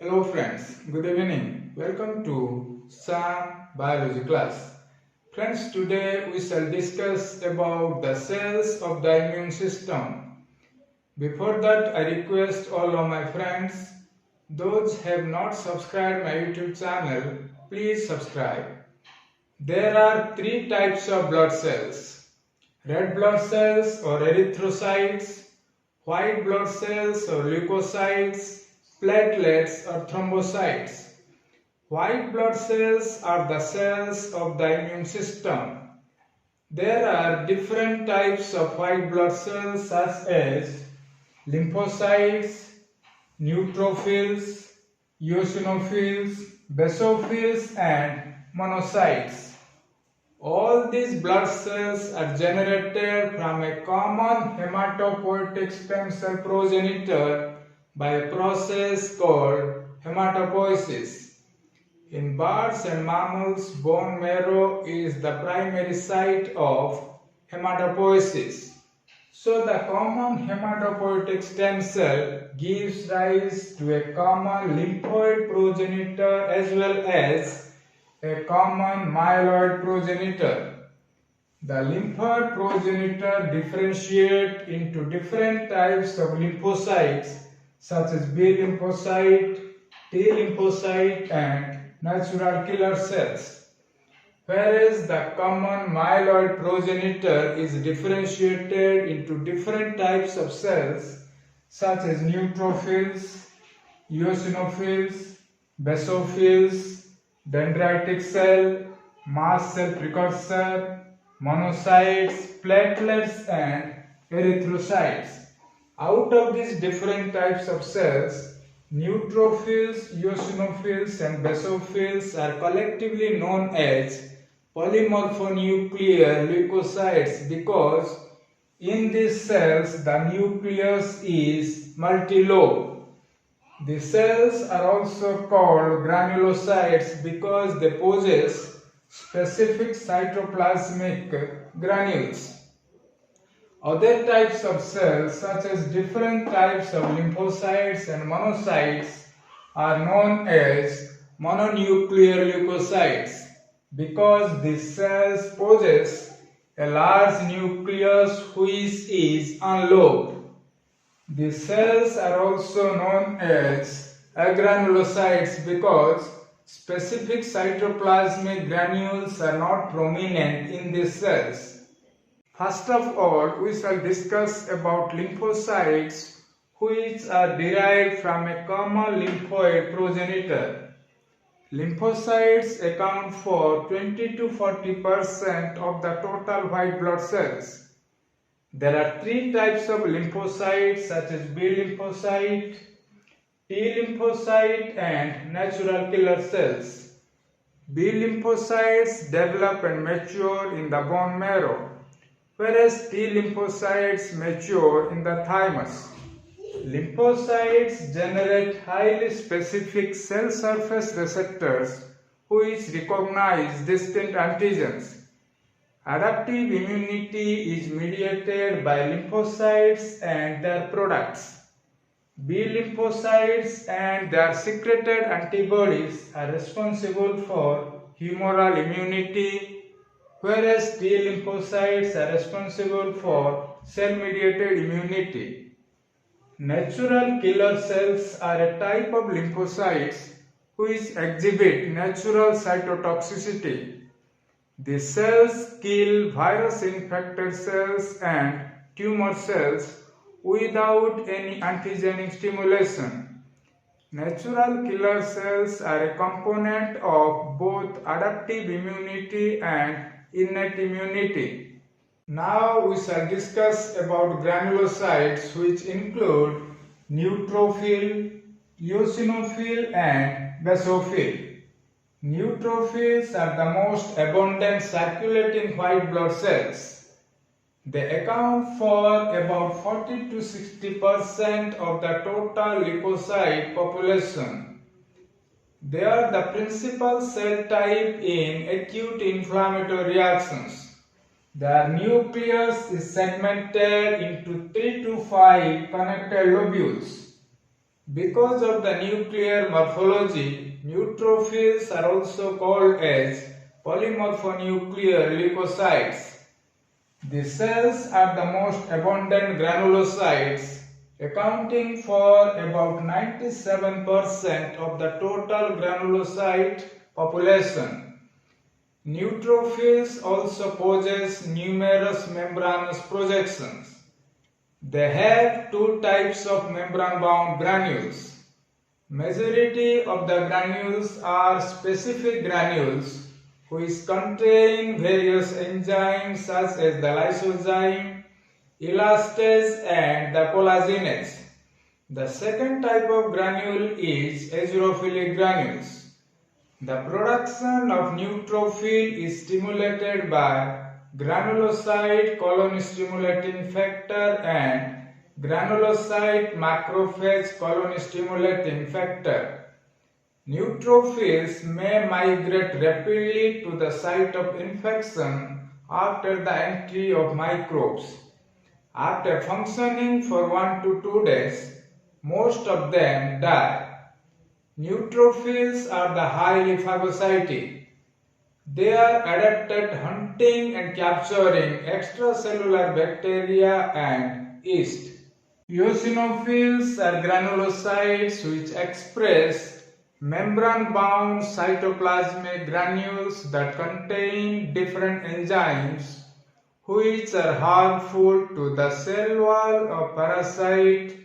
Hello friends, good evening. Welcome to Sam Biology class. Friends, today we shall discuss about the cells of the immune system. Before that, I request all of my friends, those who have not subscribed my YouTube channel, please subscribe. There are three types of blood cells: red blood cells or erythrocytes, white blood cells or leukocytes, platelets or thrombocytes. White blood cells are the cells of the immune system. There are different types of white blood cells such as lymphocytes, neutrophils, eosinophils, basophils and monocytes. All these blood cells are generated from a common hematopoietic stem cell progenitor by a process called hematopoiesis. In birds and mammals, bone marrow is the primary site of hematopoiesis. So the common hematopoietic stem cell gives rise to a common lymphoid progenitor as well as a common myeloid progenitor. The lymphoid progenitor differentiate into different types of lymphocytes such as B lymphocyte, T lymphocyte and natural killer cells, whereas the common myeloid progenitor is differentiated into different types of cells such as neutrophils, eosinophils, basophils, dendritic cell, mast cell precursor, monocytes, platelets and erythrocytes. Out of these different types of cells, neutrophils, eosinophils and basophils are collectively known as polymorphonuclear leukocytes because in these cells the nucleus is multilobe. The cells are also called granulocytes because they possess specific cytoplasmic granules. Other types of cells such as different types of lymphocytes and monocytes are known as mononuclear leukocytes because these cells possess a large nucleus which is unlobed. These cells are also known as agranulocytes because specific cytoplasmic granules are not prominent in these cells. First of all, we shall discuss about lymphocytes which are derived from a common lymphoid progenitor. Lymphocytes account for 20 to 40% of the total white blood cells. There are three types of lymphocytes such as B lymphocyte, T lymphocyte and natural killer cells. B lymphocytes develop and mature in the bone marrow, whereas T lymphocytes mature in the thymus. Lymphocytes generate highly specific cell surface receptors which recognize distinct antigens. Adaptive immunity is mediated by lymphocytes and their products. B lymphocytes and their secreted antibodies are responsible for humoral immunity, whereas T lymphocytes are responsible for cell-mediated immunity. Natural killer cells are a type of lymphocytes which exhibit natural cytotoxicity. These cells kill virus-infected cells and tumor cells without any antigenic stimulation. Natural killer cells are a component of both adaptive immunity and innate immunity. Now we shall discuss about granulocytes which include neutrophil, eosinophil and basophil. Neutrophils are the most abundant circulating white blood cells. They account for about 40 to 60% of the total leukocyte population. They are the principal cell type in acute inflammatory reactions. Their nucleus is segmented into 3 to 5 connected lobules. Because of the nuclear morphology, neutrophils are also called as polymorphonuclear leukocytes. The cells are the most abundant granulocytes, accounting for about 97% of the total granulocyte population. Neutrophils also possess numerous membranous projections. They have two types of membrane-bound granules. Majority of the granules are specific granules which contain various enzymes such as the lysozyme, elastase and the collagenase. The second type of granule is azurophilic granules. The production of neutrophil is stimulated by granulocyte colony stimulating factor and granulocyte macrophage colony stimulating factor. Neutrophils may migrate rapidly to the site of infection after the entry of microbes. After functioning for 1 to 2 days, most of them die. Neutrophils are the highly phagocytic. They are adept at hunting and capturing extracellular bacteria and yeast. Eosinophils are granulocytes which express membrane-bound cytoplasmic granules that contain different enzymes which are harmful to the cell wall of parasite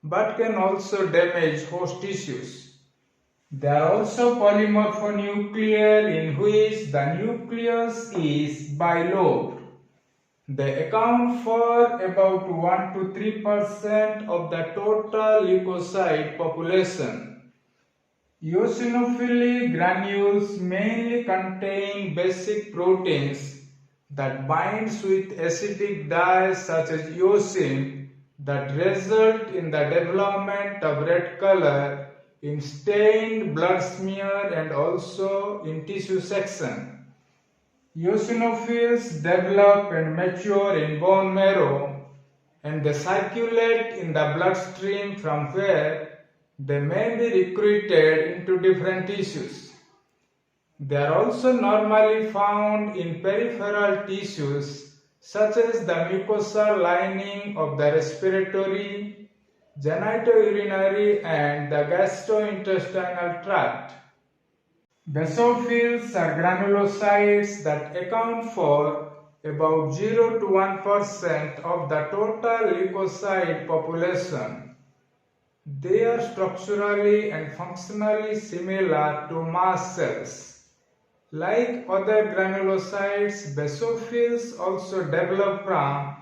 but can also damage host tissues. They are also polymorphonuclear in which the nucleus is bilobed. They account for about 1 to 3% of the total leukocyte population. Eosinophilic granules mainly contain basic proteins that binds with acidic dyes such as eosin that result in the development of red color in stained blood smear and also in tissue section. Eosinophils develop and mature in bone marrow and they circulate in the bloodstream from where they may be recruited into different tissues. They are also normally found in peripheral tissues such as the mucosal lining of the respiratory, genitourinary and the gastrointestinal tract. Basophils are granulocytes that account for about 0 to 1% of the total leukocyte population. They are structurally and functionally similar to mast cells. Like other granulocytes, basophils also develop from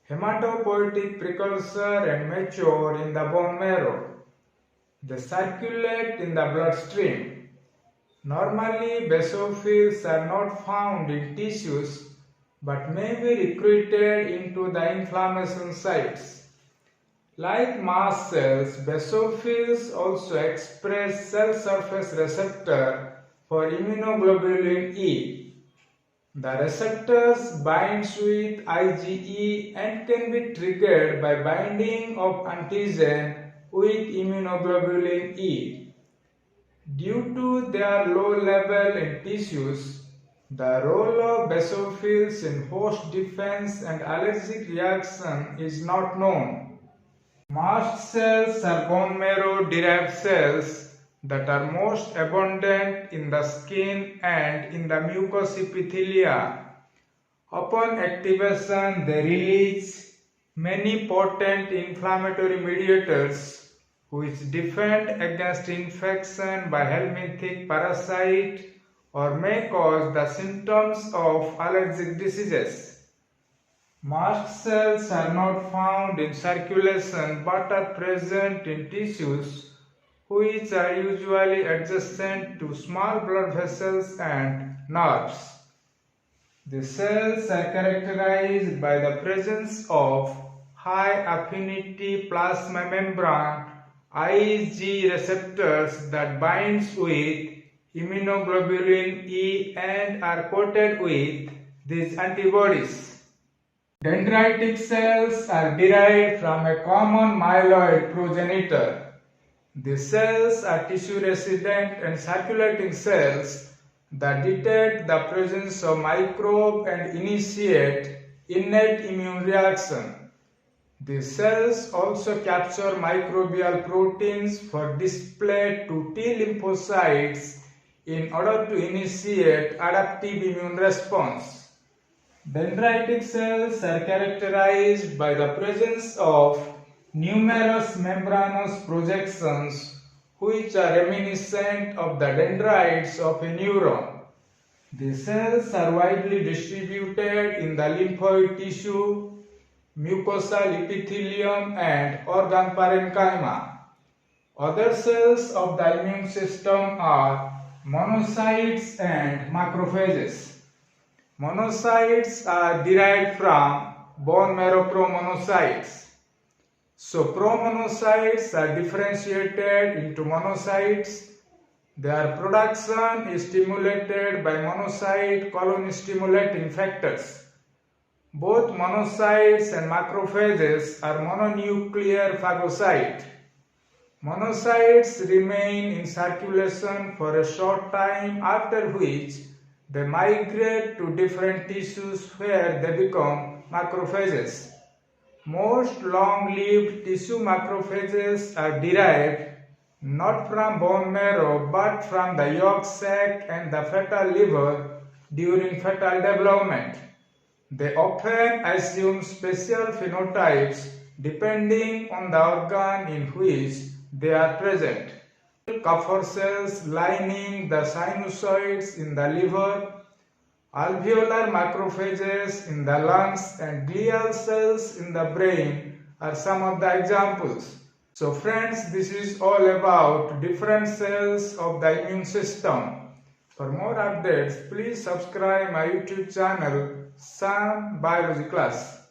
hematopoietic precursor and mature in the bone marrow. They circulate in the bloodstream. Normally, basophils are not found in tissues but may be recruited into the inflammation sites. Like mast cells, basophils also express cell surface receptor for immunoglobulin E. The receptors binds with IgE and can be triggered by binding of antigen with immunoglobulin E. Due to their low level in tissues, the role of basophils in host defense and allergic reaction is not known. Mast cells are bone marrow derived cells that are most abundant in the skin and in the mucous epithelia. Upon activation, they release many potent inflammatory mediators which defend against infection by helminthic parasite or may cause the symptoms of allergic diseases. Mast cells are not found in circulation but are present in tissues which are usually adjacent to small blood vessels and nerves. The cells are characterized by the presence of high affinity plasma membrane IgG receptors that binds with immunoglobulin E and are coated with these antibodies. Dendritic cells are derived from a common myeloid progenitor. The cells are tissue resident and circulating cells that detect the presence of microbe and initiate innate immune reaction. These cells also capture microbial proteins for display to T lymphocytes in order to initiate adaptive immune response. Dendritic cells are characterized by the presence of numerous membranous projections which are reminiscent of the dendrites of a neuron. These cells are widely distributed in the lymphoid tissue, mucosal epithelium and organ parenchyma. Other cells of the immune system are monocytes and macrophages. Monocytes are derived from bone marrow promonocytes. So promonocytes are differentiated into monocytes. Their production is stimulated by monocyte colony stimulating factors. Both monocytes and macrophages are mononuclear phagocytes. Monocytes remain in circulation for a short time, after which they migrate to different tissues where they become macrophages. Most long-lived tissue macrophages are derived not from bone marrow but from the yolk sac and the fetal liver during fetal development. They often assume special phenotypes depending on the organ in which they are present. Kupffer cells lining the sinusoids in the liver, alveolar macrophages in the lungs, and glial cells in the brain are some of the examples. So friends, this is all about different cells of the immune system. For more updates, please subscribe my YouTube channel, Sam Biology Class.